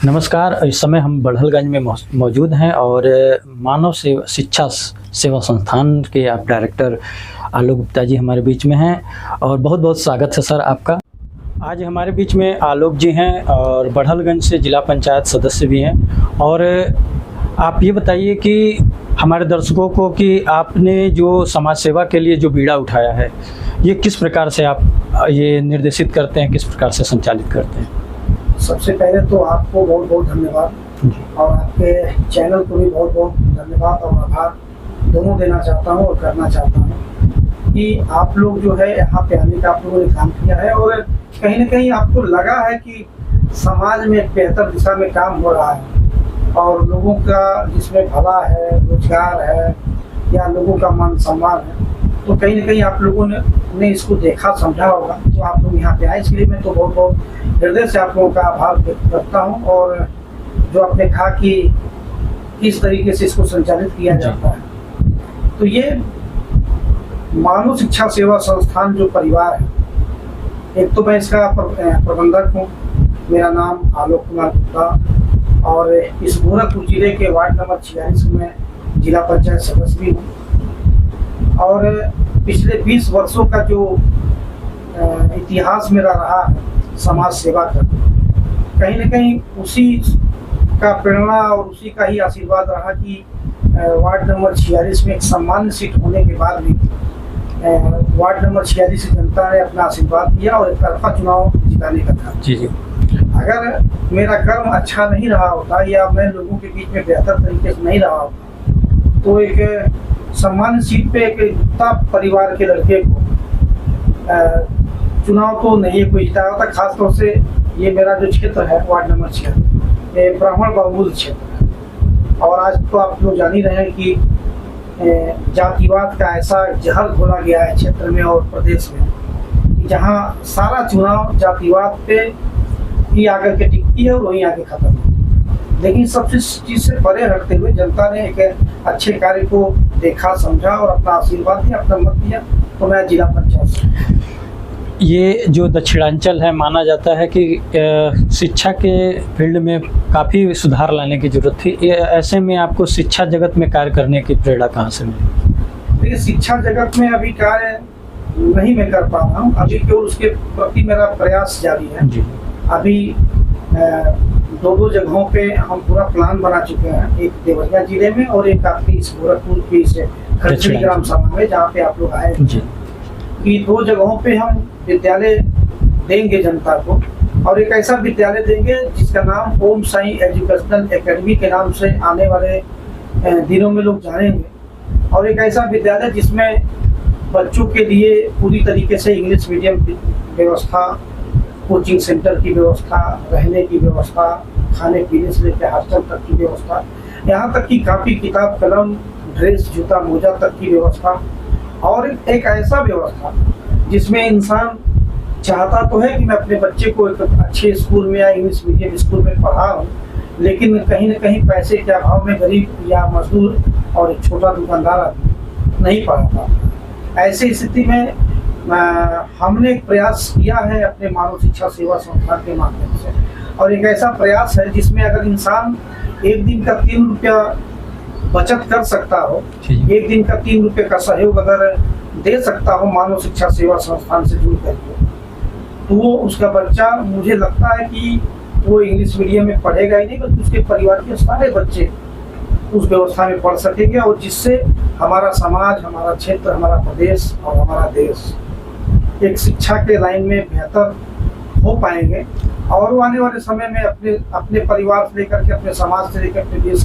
नमस्कार। इस समय हम बड़हलगंज में मौजूद हैं और मानव शिक्षा सेवा संस्थान के आप डायरेक्टर आलोक गुप्ता जी हमारे बीच में हैं और बहुत बहुत स्वागत है सर आपका। आज हमारे बीच में आलोक जी हैं और बड़हलगंज से जिला पंचायत सदस्य भी हैं। और आप ये बताइए कि हमारे दर्शकों को कि आपने जो समाज सेवा के लिए जो बीड़ा उठाया है ये किस प्रकार से आप ये निर्देशित करते हैं, किस प्रकार से संचालित करते हैं? सबसे पहले तो आपको बहुत बहुत धन्यवाद और आपके चैनल को भी बहुत बहुत धन्यवाद और आभार दोनों देना चाहता हूं और करना चाहता हूं कि आप लोग जो है यहाँ पे आने का आप लोगों ने काम किया है और कहीं ना कहीं आपको लगा है कि समाज में एक बेहतर दिशा में काम हो रहा है और लोगों का जिसमें भला है, रोजगार है या लोगों का मान सम्मान है, तो कहीं ना कहीं आप लोगों ने इसको देखा समझा होगा तो आप लोग यहाँ पे आए। इसके लिए मैं तो बहुत बहुत हृदय से आप लोगों का आभार व्यक्त करता हूँ। और जो आपने कहा कि किस तरीके से इसको संचालित किया जाता है, तो ये मानव शिक्षा सेवा संस्थान जो परिवार है, एक तो मैं इसका प्रबंधक हूँ, मेरा नाम आलोक कुमार गुप्ता और इस गोरखपुर जिले के वार्ड नंबर 46 में जिला पंचायत सदस्य भी हूँ। और पिछले 20 वर्षों का जो इतिहास मेरा रहा है समाज सेवा का, कहीं न कहीं उसी का प्रेरणा और उसी का ही आशीर्वाद रहा कि वार्ड नंबर 46 में एक सम्मानित सीट होने के बाद भी वार्ड नंबर 46 से जनता ने अपना आशीर्वाद दिया और एक तरफा चुनाव जिताने का था। जी। अगर मेरा कर्म अच्छा नहीं रहा होता या मैं लोगों के बीच में बेहतर तरीके से नहीं रहा होता तो एक सम्मानित सीट पे एक गुप्ता परिवार के लड़के को चुनाव तो नहीं कोई जिताया होता। खासतौर से ये मेरा जो क्षेत्र है वार्ड नंबर 6 ये ब्राह्मण बहुल क्षेत्र है और आज तो आप लोग जान ही रहे हैं कि जातिवाद का ऐसा जहर घोला गया है क्षेत्र में और प्रदेश में, जहाँ सारा चुनाव जातिवाद पे ही आकर के टिकती है और वहीं आके खत्म है। लेकिन सबसे चीज से परे रखते हुए जनता ने एक अच्छे कार्य को देखा समझा और अपना आशीर्वाद दिया, अपना मत दिया, तो मैं जिला पंचायत। ये जो दक्षिणांचल है माना जाता है कि शिक्षा के फील्ड में काफ़ी सुधार लाने की जरूरत थी। ऐसे में आपको शिक्षा जगत में कार्य करने की प्रेरणा कहाँ से मिली? देखिए, शिक्षा जगत में अभी कार्य नहीं मैं कर पा रहा हूँ, अभी केवल उसके प्रति मेरा प्रयास जारी है। जी। अभी दो जगहों पे हम पूरा प्लान बना चुके हैं, एक देवरिया जिले में और एक आपकी इस गोरखपुर की खड़चड़ी ग्राम सभा में जहाँ पे आप लोग आए कि 2 जगहों पे हम विद्यालय देंगे जनता को और एक ऐसा विद्यालय देंगे जिसका नाम ओम साई एजुकेशनल एकेडमी के नाम से आने वाले दिनों में लोग जानेंगे। और एक ऐसा विद्यालय जिसमें बच्चों के लिए पूरी तरीके से इंग्लिश मीडियम की व्यवस्था, कोचिंग सेंटर की व्यवस्था, रहने की व्यवस्था, खाने पीने से लेकर हॉस्टल तक की व्यवस्था, यहाँ तक कि कापी किताब कलम ड्रेस जूता मोजा तक की व्यवस्था और एक ऐसा व्यवस्था जिसमें इंसान चाहता तो है कि मैं अपने बच्चे को एक अच्छे स्कूल में या इंग्लिश मीडियम स्कूल में पढ़ाऊं, लेकिन कहीं न कहीं पैसे के अभाव में गरीब या मजदूर और एक छोटा दुकानदार आदमी नहीं पढ़ा पाता। ऐसी स्थिति में हमने एक प्रयास किया है अपने मानव शिक्षा सेवा संस्थान के माध्यम से और एक ऐसा प्रयास है जिसमें अगर इंसान एक दिन का 3 रुपया बचत कर सकता हो, एक दिन का 3 रुपये का सहयोग अगर दे सकता हो मानव शिक्षा सेवा संस्थान से जुड़ करके, तो वो उसका बच्चा, मुझे लगता है कि वो इंग्लिश मीडियम में पढ़ेगा ही नहीं बल्कि उसके परिवार के सारे बच्चे उस व्यवस्था में पढ़ सकेंगे और जिससे हमारा समाज, हमारा क्षेत्र, हमारा प्रदेश और हमारा देश एक शिक्षा के लाइन में बेहतर हो पाएंगे और वो आने वाले समय में अपने परिवार से लेकर के, अपने समाज से लेकर अपने देश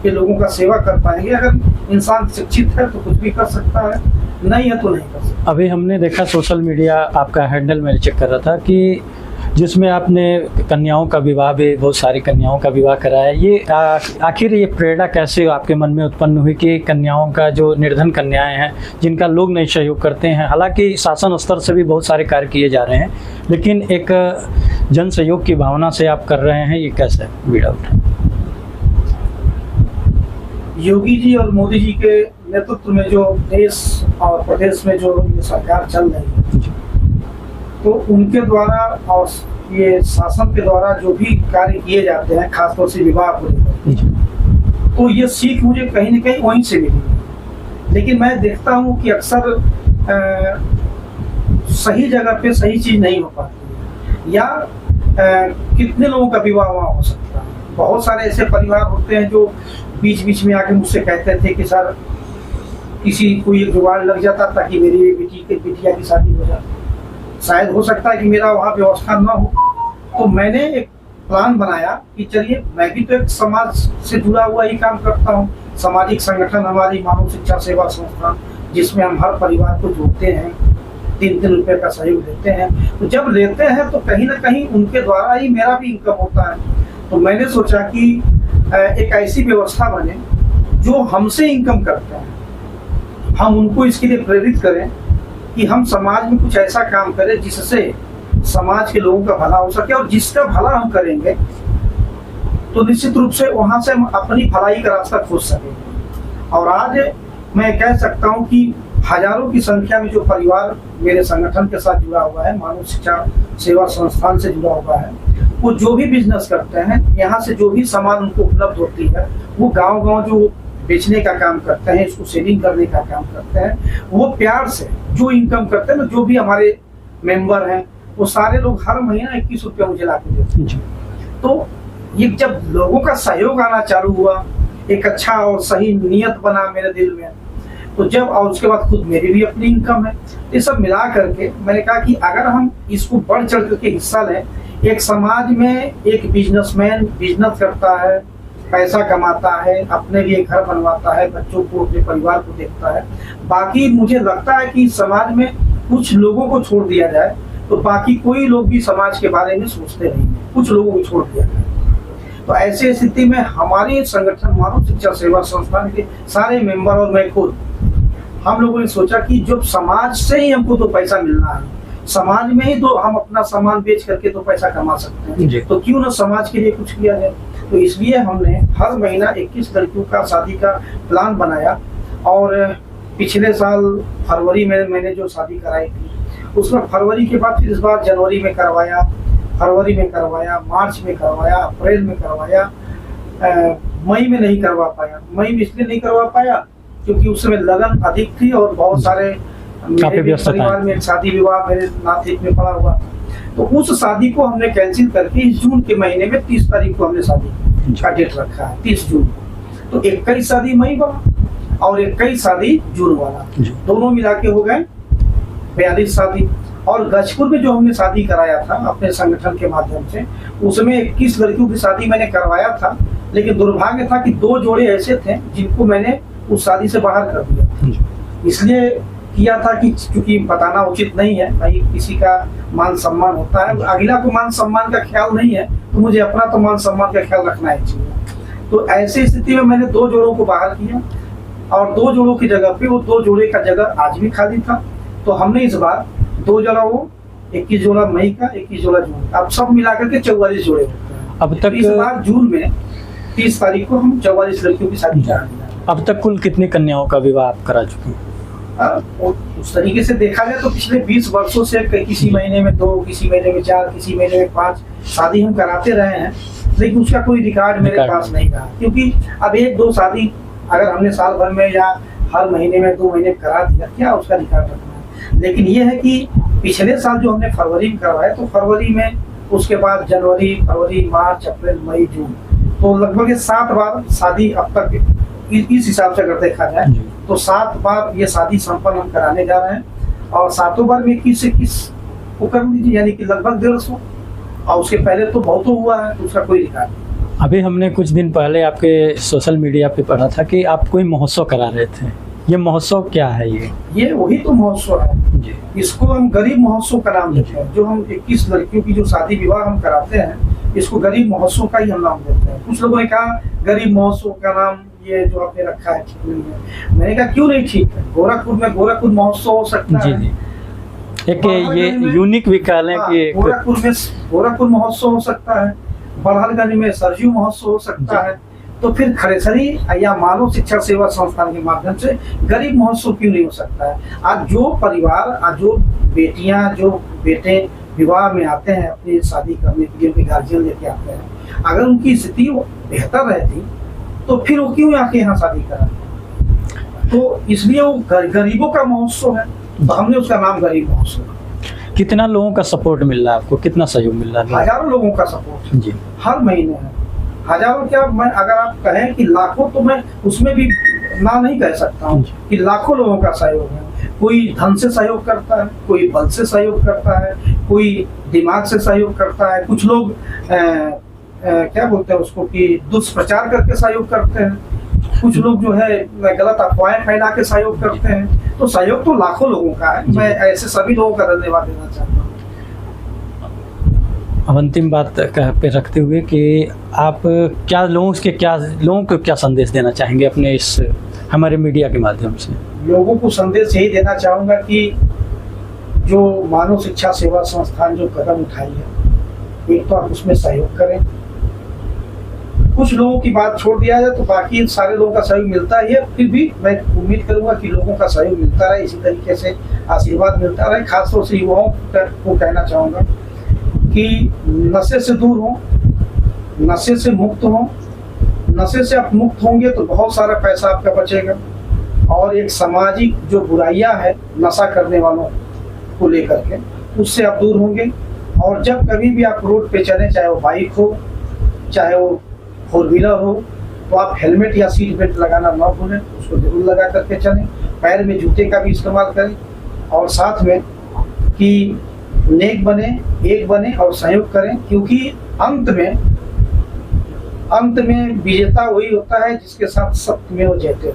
के लोगों का सेवा कर पाएंगे। अगर इंसान शिक्षित है तो कुछ भी कर सकता है, नहीं है तो नहीं कर सकता। अभी हमने देखा सोशल मीडिया आपका हैंडल में चेक कर रहा था कि जिसमें आपने कन्याओं का विवाह भी, बहुत सारी कन्याओं का विवाह कराया। ये आखिर ये प्रेरणा कैसे आपके मन में उत्पन्न हुई कि कन्याओं का, जो निर्धन कन्याएं हैं जिनका लोग नहीं सहयोग करते हैं, हालांकि शासन स्तर से भी बहुत सारे कार्य किए जा रहे हैं, लेकिन एक जन सहयोग की भावना से आप कर रहे हैं, ये कैसे बीड़ा उठा? योगी जी और मोदी जी के नेतृत्व में जो देश और प्रदेश में जो सरकार चल रही है, तो उनके द्वारा और ये शासन के द्वारा जो भी कार्य किए जाते हैं, खासतौर से विवाह को लेकर, तो ये सीख मुझे कहीं न कहीं वहीं से मिली। लेकिन मैं देखता हूँ कि अक्सर सही जगह पे सही चीज़ नहीं हो पाती है, या कितने लोगों का विवाह वहाँ हो सकता है। बहुत सारे ऐसे परिवार होते हैं जो बीच बीच में आके मुझसे कहते थे कि सर किसी को ये जुगाड़ लग जाता ताकि मेरी बिटिया की शादी हो जाए। शायद हो सकता है कि मेरा वहाँ व्यवस्था ना हो, तो मैंने एक प्लान बनाया कि चलिए मैं भी तो एक समाज से जुड़ा हुआ ही काम करता हूँ। सामाजिक संगठन हमारी मानव शिक्षा सेवा संस्थान, जिसमें हम हर परिवार को जोड़ते हैं, 3-3 रुपए का सहयोग देते हैं। तो जब लेते हैं तो कहीं ना कहीं उनके द्वारा ही मेरा भी इनकम होता है। तो मैंने सोचा कि एक ऐसी व्यवस्था बने जो हमसे इनकम करते हैं, हम उनको इसके लिए प्रेरित करें कि हम समाज में कुछ ऐसा काम करें जिससे समाज के लोगों का भला हो सके, और जिसका भला हम करेंगे तो निश्चित रूप से वहां से हम अपनी भलाई का रास्ता खोज सकेंगे। और आज मैं कह सकता हूं कि हजारों की संख्या में जो परिवार मेरे संगठन के साथ जुड़ा हुआ है, मानव शिक्षा सेवा संस्थान से जुड़ा हुआ है, वो जो भी बिजनेस करते हैं, यहाँ से जो भी सामान उनको उपलब्ध होती है, वो गांव-गांव जो बेचने का काम करते हैं, इसको सेलिंग करने का काम करते हैं, वो प्यार से जो इनकम करते हैं ना, जो भी हमारे मेंबर हैं, वो सारे लोग हर महीना 21 रुपया मुझे ला के देते हैं। तो ये जब लोगों का सहयोग आना चालू हुआ, एक अच्छा और सही नियत बना मेरे दिल में, तो जब और उसके बाद खुद मेरी भी अपनी इनकम है, ये सब मिला करके मैंने कहा कि अगर हम इसको बढ़ चढ़ करके हिस्सा लें, एक समाज में एक बिजनेसमैन बिजनेस करता है, पैसा कमाता है, अपने लिए घर बनवाता है, बच्चों को, अपने परिवार को देखता है, बाकी मुझे लगता है कि समाज में कुछ लोगों को छोड़ दिया जाए तो बाकी कोई लोग भी समाज के बारे में सोचते नहीं, कुछ लोगों को छोड़ दिया जाए। तो ऐसी स्थिति में हमारे संगठन मानव शिक्षा सेवा संस्थान के सारे मेंबर और मैं खुद, हम लोगों ने सोचा कि जब समाज से ही हमको तो पैसा मिलना है, समाज में ही तो हम अपना सामान बेच करके तो पैसा कमा सकते हैं, तो क्यों ना समाज के लिए कुछ किया जाए। तो इसलिए हमने हर महीना 21 लड़कियों का शादी का प्लान बनाया, और पिछले साल फरवरी में मैंने जो शादी कराई थी, उसमें फरवरी के बाद फिर इस बार जनवरी में करवाया, फरवरी में करवाया, मार्च में करवाया, अप्रैल में करवाया, मई में नहीं करवा पाया। मई में इसलिए नहीं करवा पाया क्योंकि उस समय लगन अधिक थी और बहुत सारे मेरे परिवार में शादी विवाह मेरे नाते में पड़ा हुआ था। तो उस शादी को हमने कैंसिल करके इस जून के महीने में 30 तारीख को हमने शादी का डेट रखा है, 30 जून। तो 21 शादी मई वाला और 21 शादी जून वाला, दोनों मिला के हो गए 42 शादी। और गजपुर में जो हमने शादी कराया था अपने संगठन के माध्यम से, उसमें 21 लड़कियों की शादी मैंने करवाया था, लेकिन दुर्भाग्य था कि 2 जोड़े ऐसे थे जिनको मैंने उस शादी से बाहर कर दिया। इसलिए किया था कि क्योंकि बताना उचित नहीं है, भाई किसी का मान सम्मान होता है, अगला को मान सम्मान का ख्याल नहीं है, तो मुझे अपना तो मान सम्मान का ख्याल रखना ही चाहिए। तो ऐसी स्थिति में मैंने 2 जोड़ों को बाहर किया, और 2 जोड़ों की जगह पे वो 2 जोड़े का जगह आज भी खाली था। तो हमने इस बार 2 जोड़ा, वो 21 जोड़ा मई का, 21 जोड़ा जून, अब सब मिलाकर के 44 जोड़े होते हैं। अब तक इस बार जून में 30 तारीख को हम 44 लड़कियों की शादी करा दी। अब तक कुल कितनी कन्याओं का विवाह आप करा चुके हैं? उस तरीके से देखा जाए तो पिछले 20 वर्षों से किसी महीने में 2, किसी महीने में 4, किसी महीने में 5 शादी हम कराते रहे हैं, लेकिन उसका कोई रिकॉर्ड मेरे पास नहीं रहा। क्योंकि अब 1-2 शादी अगर हमने साल भर में या हर महीने में 2 महीने करा दिया, क्या उसका रिकॉर्ड रखना है। लेकिन ये है कि पिछले साल जो हमने फरवरी में करवाया, तो फरवरी में, उसके बाद जनवरी, फरवरी, मार्च, अप्रैल, मई, जून, तो लगभग 7 बार शादी अब तक इस हिसाब से अगर देखा जाए तो 7 बार ये शादी संपन्न हम कराने जा रहे हैं। और 7 बार में 21 से 21 को कर लीजिए, यानी कि लगभग 150, और उसके पहले तो बहुत हुआ है, उसका कोई रिकॉर्ड नहीं। अभी हमने कुछ दिन पहले आपके सोशल मीडिया पे पढ़ा था कि आप कोई महोत्सव करा रहे थे, ये महोत्सव क्या है? ये वही तो महोत्सव है जी। इसको हम गरीब महोत्सव का नाम देते हैं। जो हम 21 लड़कियों की जो शादी विवाह हम कराते हैं, इसको गरीब महोत्सव का ही हम नाम देते हैं। कुछ लोगों ने कहा गरीब महोत्सव का नाम ये जो आपने रखा है ठीक नहीं है। मैंने कहा क्यों नहीं ठीक है, गोरखपुर में गोरखपुर महोत्सव हो सकता है जी। एक ये यूनिक भी कह लें कि गोरखपुर में गोरखपुर महोत्सव हो सकता है, बड़हलगंज में सरजू महोत्सव हो सकता है, तो फिर खड़ेसरी या मानव शिक्षा सेवा संस्थान के माध्यम से गरीब महोत्सव क्यों नहीं हो सकता है। आज जो परिवार, आज जो बेटियां, जो बेटे विवाह में आते हैं अपनी शादी करने के लिए, उनके गार्जियन लेके आते हैं, अगर उनकी स्थिति बेहतर रहती तो फिर वो क्यों आके यहाँ शादी करा? तो इसलिए वो गरीबों का महोत्सव है, तो हमने उसका नाम गरीब महोत्सव। कितना लोगों का सपोर्ट मिल रहा है आपको, कितना सहयोग मिल रहा है? हजारों लोगों का सपोर्ट जी, हर महीने है। हजारों क्या, मैं अगर आप कहें कि लाखों, तो मैं उसमें भी ना नहीं कह सकता हूँ कि लाखों लोगों का सहयोग है। कोई धन से सहयोग करता है, कोई बल से सहयोग करता है, कोई दिमाग से सहयोग करता है, कुछ लोग क्या बोलते हैं उसको कि दुष्प्रचार करके सहयोग करते हैं, कुछ लोग जो है गलत अफवाहें फैला के सहयोग करते हैं। तो सहयोग तो लाखों लोगों का है। मैं ऐसे सभी लोगों का धन्यवाद देना चाहता हूँ। अब अंतिम बात पे रखते हुए कि आप लोगों को क्या संदेश देना चाहेंगे अपने इस हमारे मीडिया के माध्यम से? लोगों को संदेश यही देना चाहूँगा कि जो मानव शिक्षा सेवा संस्थान जो कदम उठाई है, एक तो आप उसमें सहयोग करें। कुछ लोगों की बात छोड़ दिया जाए तो बाकी सारे लोगों का सहयोग मिलता ही है। फिर भी मैं उम्मीद करूंगा कि लोगों का सहयोग मिलता रहे, इसी तरीके से आशीर्वाद मिलता रहे। खासतौर से युवाओं को कहना चाहूँगा कि नशे से दूर हो, नशे से मुक्त हो। नशे से आप मुक्त होंगे तो बहुत सारा पैसा आपका बचेगा, और एक सामाजिक जो बुराइयां है नशा करने वालों को लेकर के, उससे आप दूर होंगे। और जब कभी भी आप रोड पे चलें, चाहे वो बाइक हो, चाहे वो 4 व्हीलर हो, तो आप हेलमेट या सीट बेल्ट लगाना ना भूलें, उसको जरूर लगा करके चलें। पैर में जूते का भी इस्तेमाल करें, और साथ में कि नेक बने, एक बने और सहयोग करें, क्योंकि अंत में विजेता वही होता है जिसके साथ सत्य में वो जयते हो।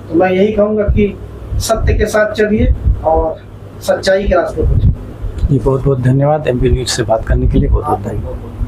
तो मैं यही कहूँगा कि सत्य के साथ चलिए और सच्चाई के रास्ते पर चलिए। जी, बहुत बहुत धन्यवाद। एमपी न्यूज़ से बात करने के लिए बहुत बहुत धन्यवाद।